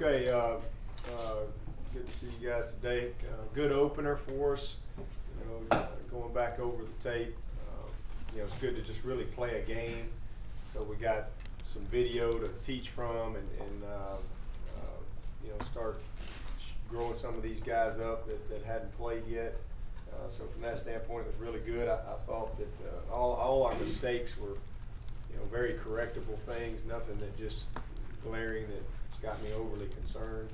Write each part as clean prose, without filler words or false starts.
Okay, good to see you guys today. Good opener for us. You know, going back over the tape. You know, it's good to just really play a game. So we got some video to teach from, and you know, start growing some of these guys up that hadn't played yet. So from that standpoint, it was really good. I thought that all our mistakes were, you know, very correctable things. Nothing that just glaring that's got me overly concerned.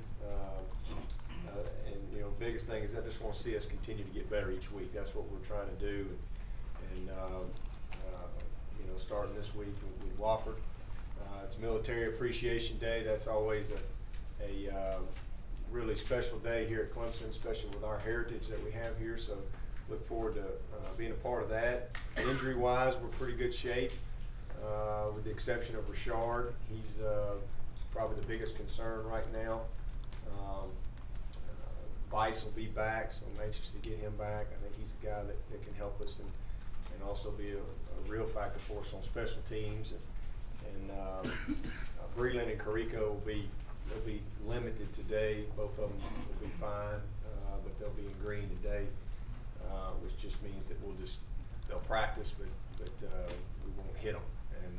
And you know, biggest thing is I just want to see us continue to get better each week. That's what we're trying to do. And you know, starting this week with Wofford, it's Military Appreciation Day. That's always a really special day here at Clemson, especially with our heritage that we have here. So look forward to being a part of that. Injury-wise, we're pretty good shape, with the exception of Rashard. He's probably the biggest concern right now. Vice will be back, so I'm anxious to get him back. I think he's a guy that can help us and also be a real factor for us on special teams. And Breland and Carrico they'll be limited today. Both of them will be fine, but they'll be in green today, which just means that they'll practice, but we won't hit them. And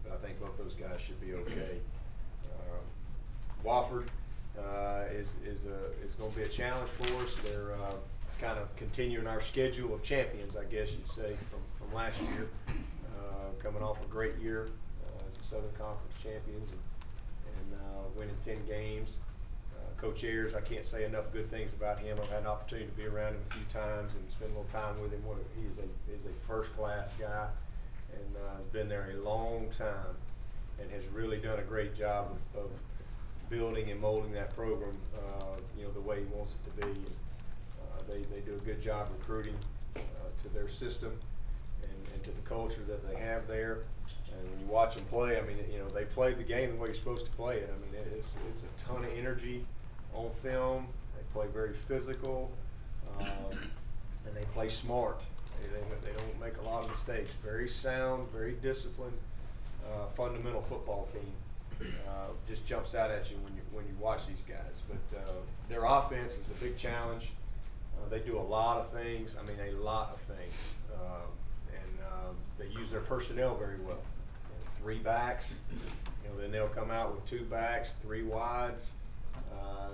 but I think both those guys should be okay. Wofford is going to be a challenge for us. It's kind of continuing our schedule of champions, I guess you'd say, from last year. Coming off a great year as the Southern Conference champions and winning 10 games. Coach Ayers, I can't say enough good things about him. I've had an opportunity to be around him a few times and spend a little time with him. He is a first-class guy and has been there a long time and has really done a great job of building and molding that program, you know, the way he wants it to be. They do a good job recruiting to their system and to the culture that they have there. And when you watch them play, I mean, you know, they play the game the way you're supposed to play it. I mean, it's a ton of energy on film. They play very physical, and they play smart. They don't make a lot of mistakes. Very sound, very disciplined, fundamental football team. Just jumps out at you when you watch these guys. But their offense is a big challenge. They do a lot of things. I mean, a lot of things, and they use their personnel very well. You know, 3 backs. You know, then they'll come out with 2 backs, 3 wides.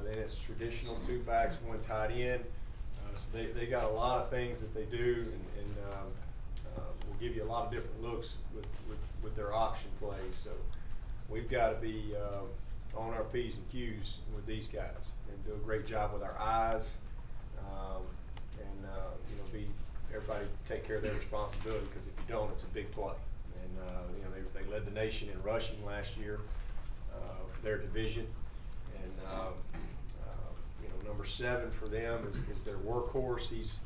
Then it's traditional 2 backs, 1 tight end. So they got a lot of things that they do, and will give you a lot of different looks with their option plays. So we've got to be on our P's and Q's with these guys and do a great job with our eyes, and you know, everybody take care of their responsibility, because if you don't, it's a big play. And you know, they led the nation in rushing last year, their division, and you know, number 7 for them is their workhorse.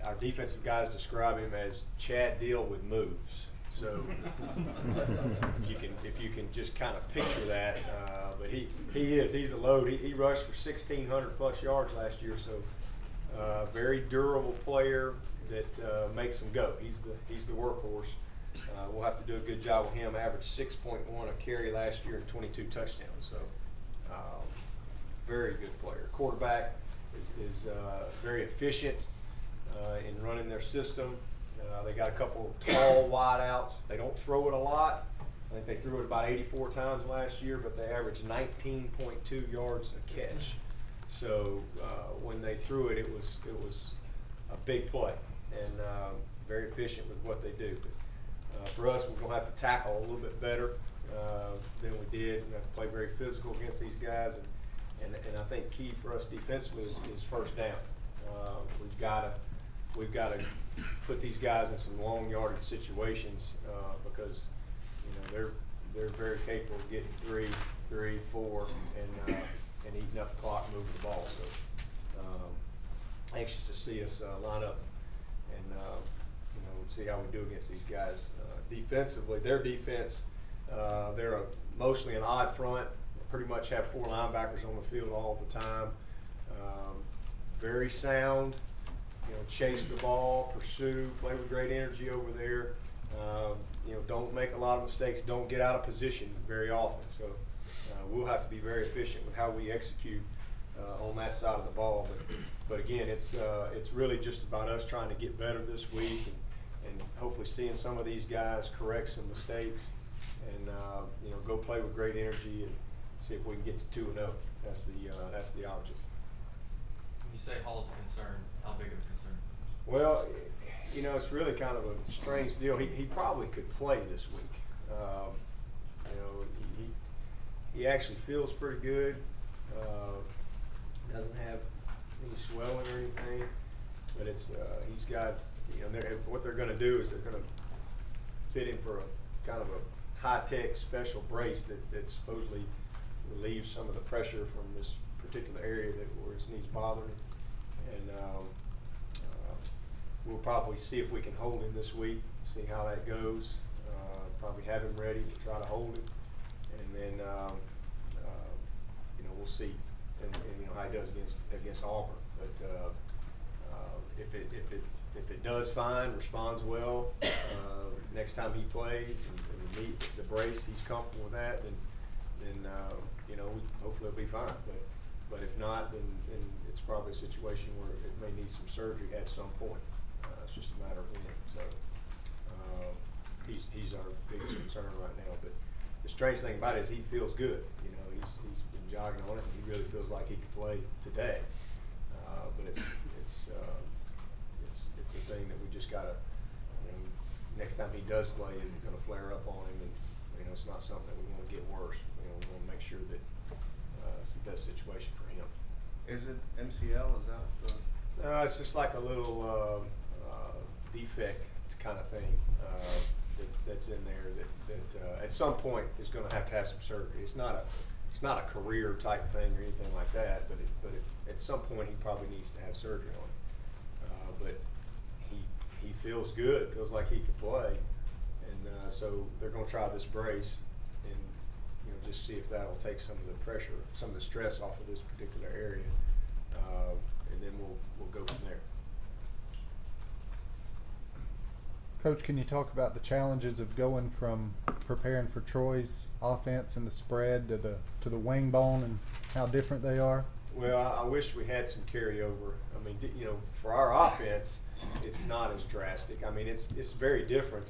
Our defensive guys describe him as Chad Deal with moves. So if you can just kind of picture that, but he's a load. He rushed for 1,600 plus yards last year. So very durable player that makes them go. He's the workhorse. We'll have to do a good job with him. Averaged 6.1 a carry last year and 22 touchdowns. So very good player. Quarterback is very efficient in running their system. They got a couple tall wideouts. They don't throw it a lot. I think they threw it about 84 times last year, but they averaged 19.2 yards a catch. So when they threw it, it was a big play and very efficient with what they do. But, for us, we're going to have to tackle a little bit better than we did. We have to play very physical against these guys, and I think key for us defensively is first down. We've got to put these guys in some long yardage situations, because you know they're very capable of getting 3, 4, and eating up the clock, moving the ball. So anxious to see us line up and you know, see how we do against these guys. Defensively, their defense, they're mostly an odd front. Pretty much have 4 linebackers on the field all the time. Very sound. You know, chase the ball, pursue, play with great energy over there. You know, don't make a lot of mistakes. Don't get out of position very often. So we'll have to be very efficient with how we execute on that side of the ball. But again, it's really just about us trying to get better this week and hopefully seeing some of these guys correct some mistakes and go play with great energy and see if we can get to 2-0. That's the object. When you say Hall's a concern, how big of a concern? Well, it's really kind of a strange deal. He probably could play this week. He actually feels pretty good. Doesn't have any swelling or anything, but he's got what they're going to do is they're going to fit him for a kind of a high-tech special brace that supposedly relieves some of the pressure from this particular area where his knee's bothering him. And we'll probably see if we can hold him this week, see how that goes. Probably have him ready to try to hold him, and then we'll see, and how he does against Auburn. But if it does fine, responds well, next time he plays and the brace, he's comfortable with that, then hopefully it'll be fine. But if not, then it's probably a situation where it may need some surgery at some point. It's just a matter of when. So he's our biggest concern right now. But the strange thing about it is he feels good. He's been jogging on it, and he really feels like he could play today. But it's a thing that we just gotta. Next time he does play, is it going to flare up on him? And it's not something we want to get worse. We want to make sure that it's the best situation for him. Is it MCL? Is that the? No, it's just like a little defect kind of thing that's in there that at some point is going to have some surgery. It's not a career type thing or anything like that, but at some point he probably needs to have surgery on it. But he feels good, feels like he can play, and so they're going to try this brace and just see if that'll take some of the pressure, some of the stress off of this particular area, and then we'll go from there. Coach, can you talk about the challenges of going from preparing for Troy's offense and the spread to the wing bone and how different they are? Well, I wish we had some carryover. I mean, for our offense, it's not as drastic. I mean, it's very different.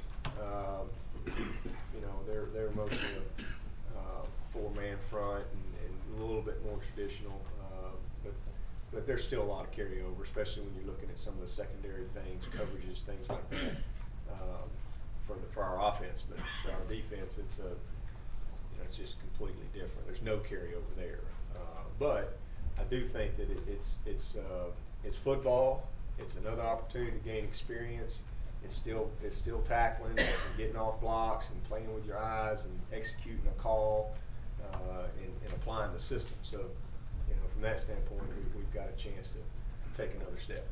They're mostly a 4-man front and a little bit more traditional, but there's still a lot of carryover, especially when you're looking at some of the secondary things, coverages, things like that. For our offense, but for our defense, it's just completely different. There's no carryover there, but I do think that it's football. It's another opportunity to gain experience. It's still tackling and getting off blocks and playing with your eyes and executing a call and applying the system. So, from that standpoint, we've got a chance to take another step.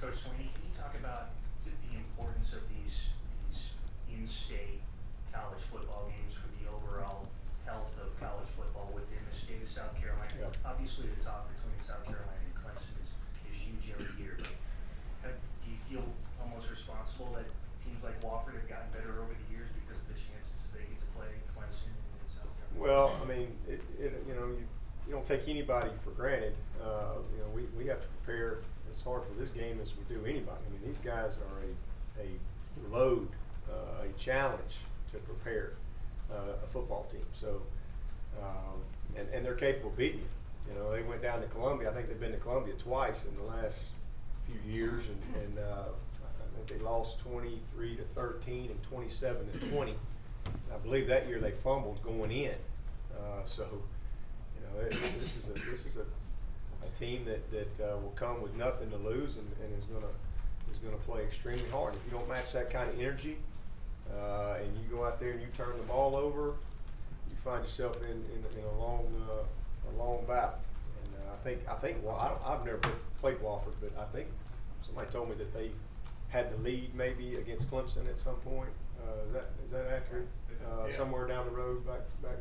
Coach Swinney, can you talk about the importance of these in-state college football games for the overall health of college football within the state of South Carolina? Yep. Obviously, the talk between South Carolina and Clemson is huge every year. But do you feel almost responsible that teams like Wofford have gotten better over the years because of the chances they get to play Clemson and South Carolina? Well, I mean, you don't take anybody for granted. We have to prepare as hard for this game as we do anybody. I mean, these guys are a load, a challenge to prepare a football team. So, and they're capable of beating you. They went down to Columbia. I think they've been to Columbia twice in the last few years, and I think they lost 23-13 and 27-20. I believe that year they fumbled going in. This is a team that will come with nothing to lose and is gonna play extremely hard. If you don't match that kind of energy, and you go out there and you turn the ball over, you find yourself in a long battle. And I've never played Wofford, but I think somebody told me that they had the lead maybe against Clemson at some point. Is that accurate? Somewhere down the road back.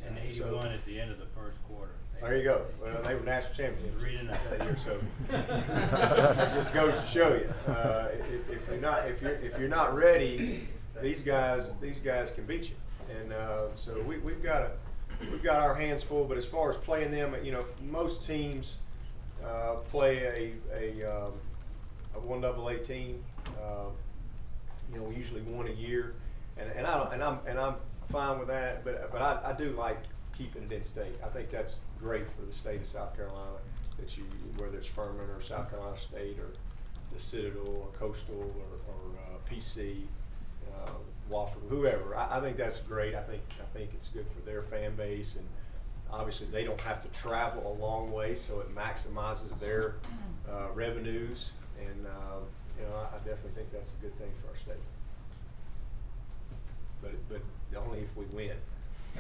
And 81 at the end of the first quarter. There you go. Well, they were national champions Reading that year, so it just goes to show you if you're not ready, these guys can beat you. And so we've got our hands full. But as far as playing them, most teams play a 1AA team. We usually one a year, and I'm fine with that. But I do like keeping it in state. I think that's great for the state of South Carolina, that whether it's Furman or South Carolina State or the Citadel or Coastal or PC, Wofford, whoever. I think that's great. I think it's good for their fan base, and obviously they don't have to travel a long way, so it maximizes their revenues. And I definitely think that's a good thing for our state. But only if we win. I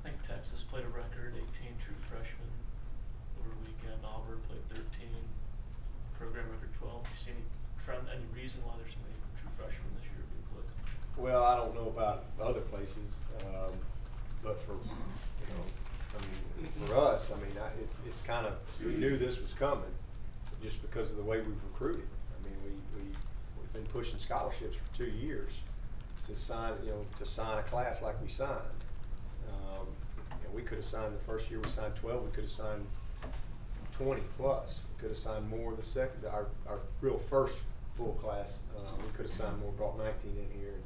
think Texas played a record 18 true freshmen over the weekend. Auburn played 13. Program record 12. You see any reason why there's so many true freshmen this year being played? Well, I don't know about other places, but for for us, it's kind of, we knew this was coming just because of the way we've recruited. We've been pushing scholarships for 2 years to sign a class like we signed. We could have signed the first year. We signed 12. We could have signed 20 plus. We could have signed more the second. Our real first full class. We could have signed more. Brought 19 in here.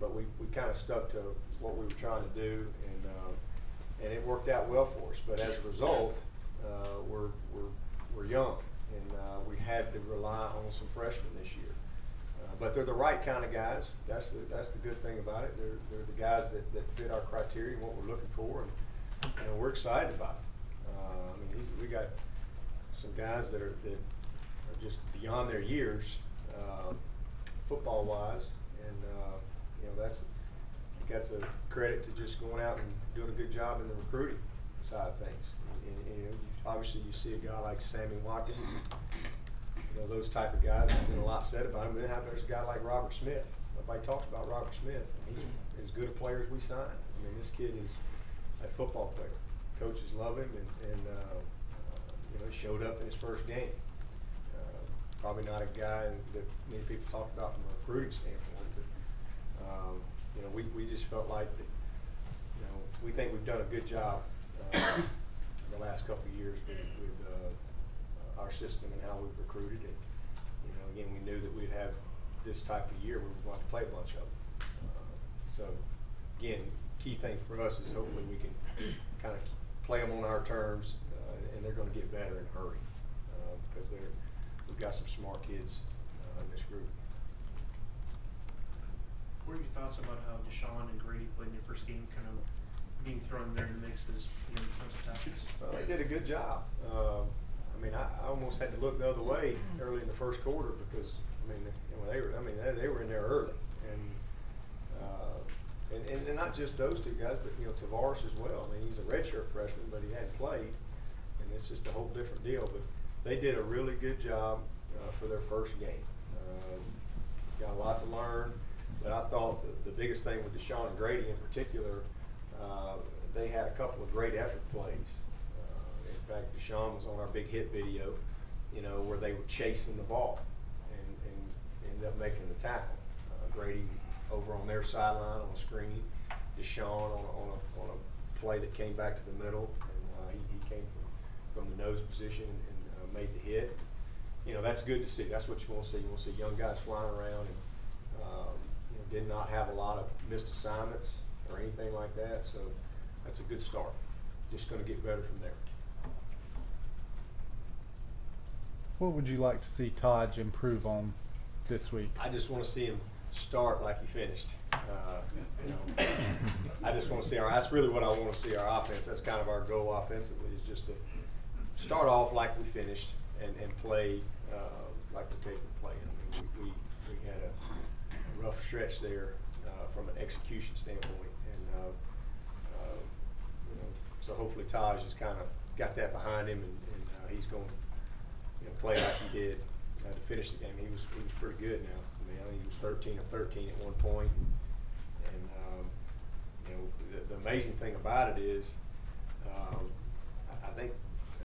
But we kind of stuck to what we were trying to do, and it worked out well for us. But as a result, we're young, and we had to rely on some freshmen this year. But they're the right kind of guys. That's the good thing about it. They're the guys that fit our criteria and what we're looking for, and we're excited about it. We got some guys that are just beyond their years, football wise, and that's a credit to just going out and doing a good job in the recruiting side of things. And obviously you see a guy like Sammy Watkins, those type of guys. There's been a lot said about him. Then there's a guy like Robert Smith. Nobody talks about Robert Smith. He's as good a player as we signed. This kid is a football player. Coaches love him, and he showed up in his first game. Probably not a guy that many people talk about from a recruiting standpoint, but we just felt like that. We think we've done a good job the last couple of years with our system and how we've recruited it. Again, we knew that we'd have this type of year where we want to play a bunch of them. So again, key thing for us is hopefully we can kind of play them on our terms, and they're going to get better in a hurry, because we've got some smart kids in this group. What are your thoughts about how Deshaun and Grady played in your first game, kind of being thrown there in the mix as defensive tackles? Well, they did a good job. I almost had to look the other way early in the first quarter because they were in there early, and not just those two guys, but Tavares as well. He's a redshirt freshman, but he hadn't played, and it's just a whole different deal. But they did a really good job for their first game. Got a lot to learn, but I thought the biggest thing with Deshaun and Grady in particular, they had a couple of great effort plays. In fact, Deshaun was on our big hit video, where they were chasing the ball and ended up making the tackle. Grady over on their sideline on a screen, Deshaun on a play that came back to the middle, and he came from the nose position and made the hit. That's good to see. That's what you want to see. You want to see young guys flying around, and did not have a lot of missed assignments or anything like that. So that's a good start. Just going to get better from there. What would you like to see Taj improve on this week? I just want to see him start like he finished. I just want to see that's really what I want to see our offense. That's kind of our goal offensively, is just to start off like we finished and play like we're capable of playing. We had a rough stretch there from an execution standpoint, and so hopefully Taj has kind of got that behind him, and he's going to play like he did to finish the game. He was pretty good now. I think he was 13 of 13 at one point, and the amazing thing about it is I think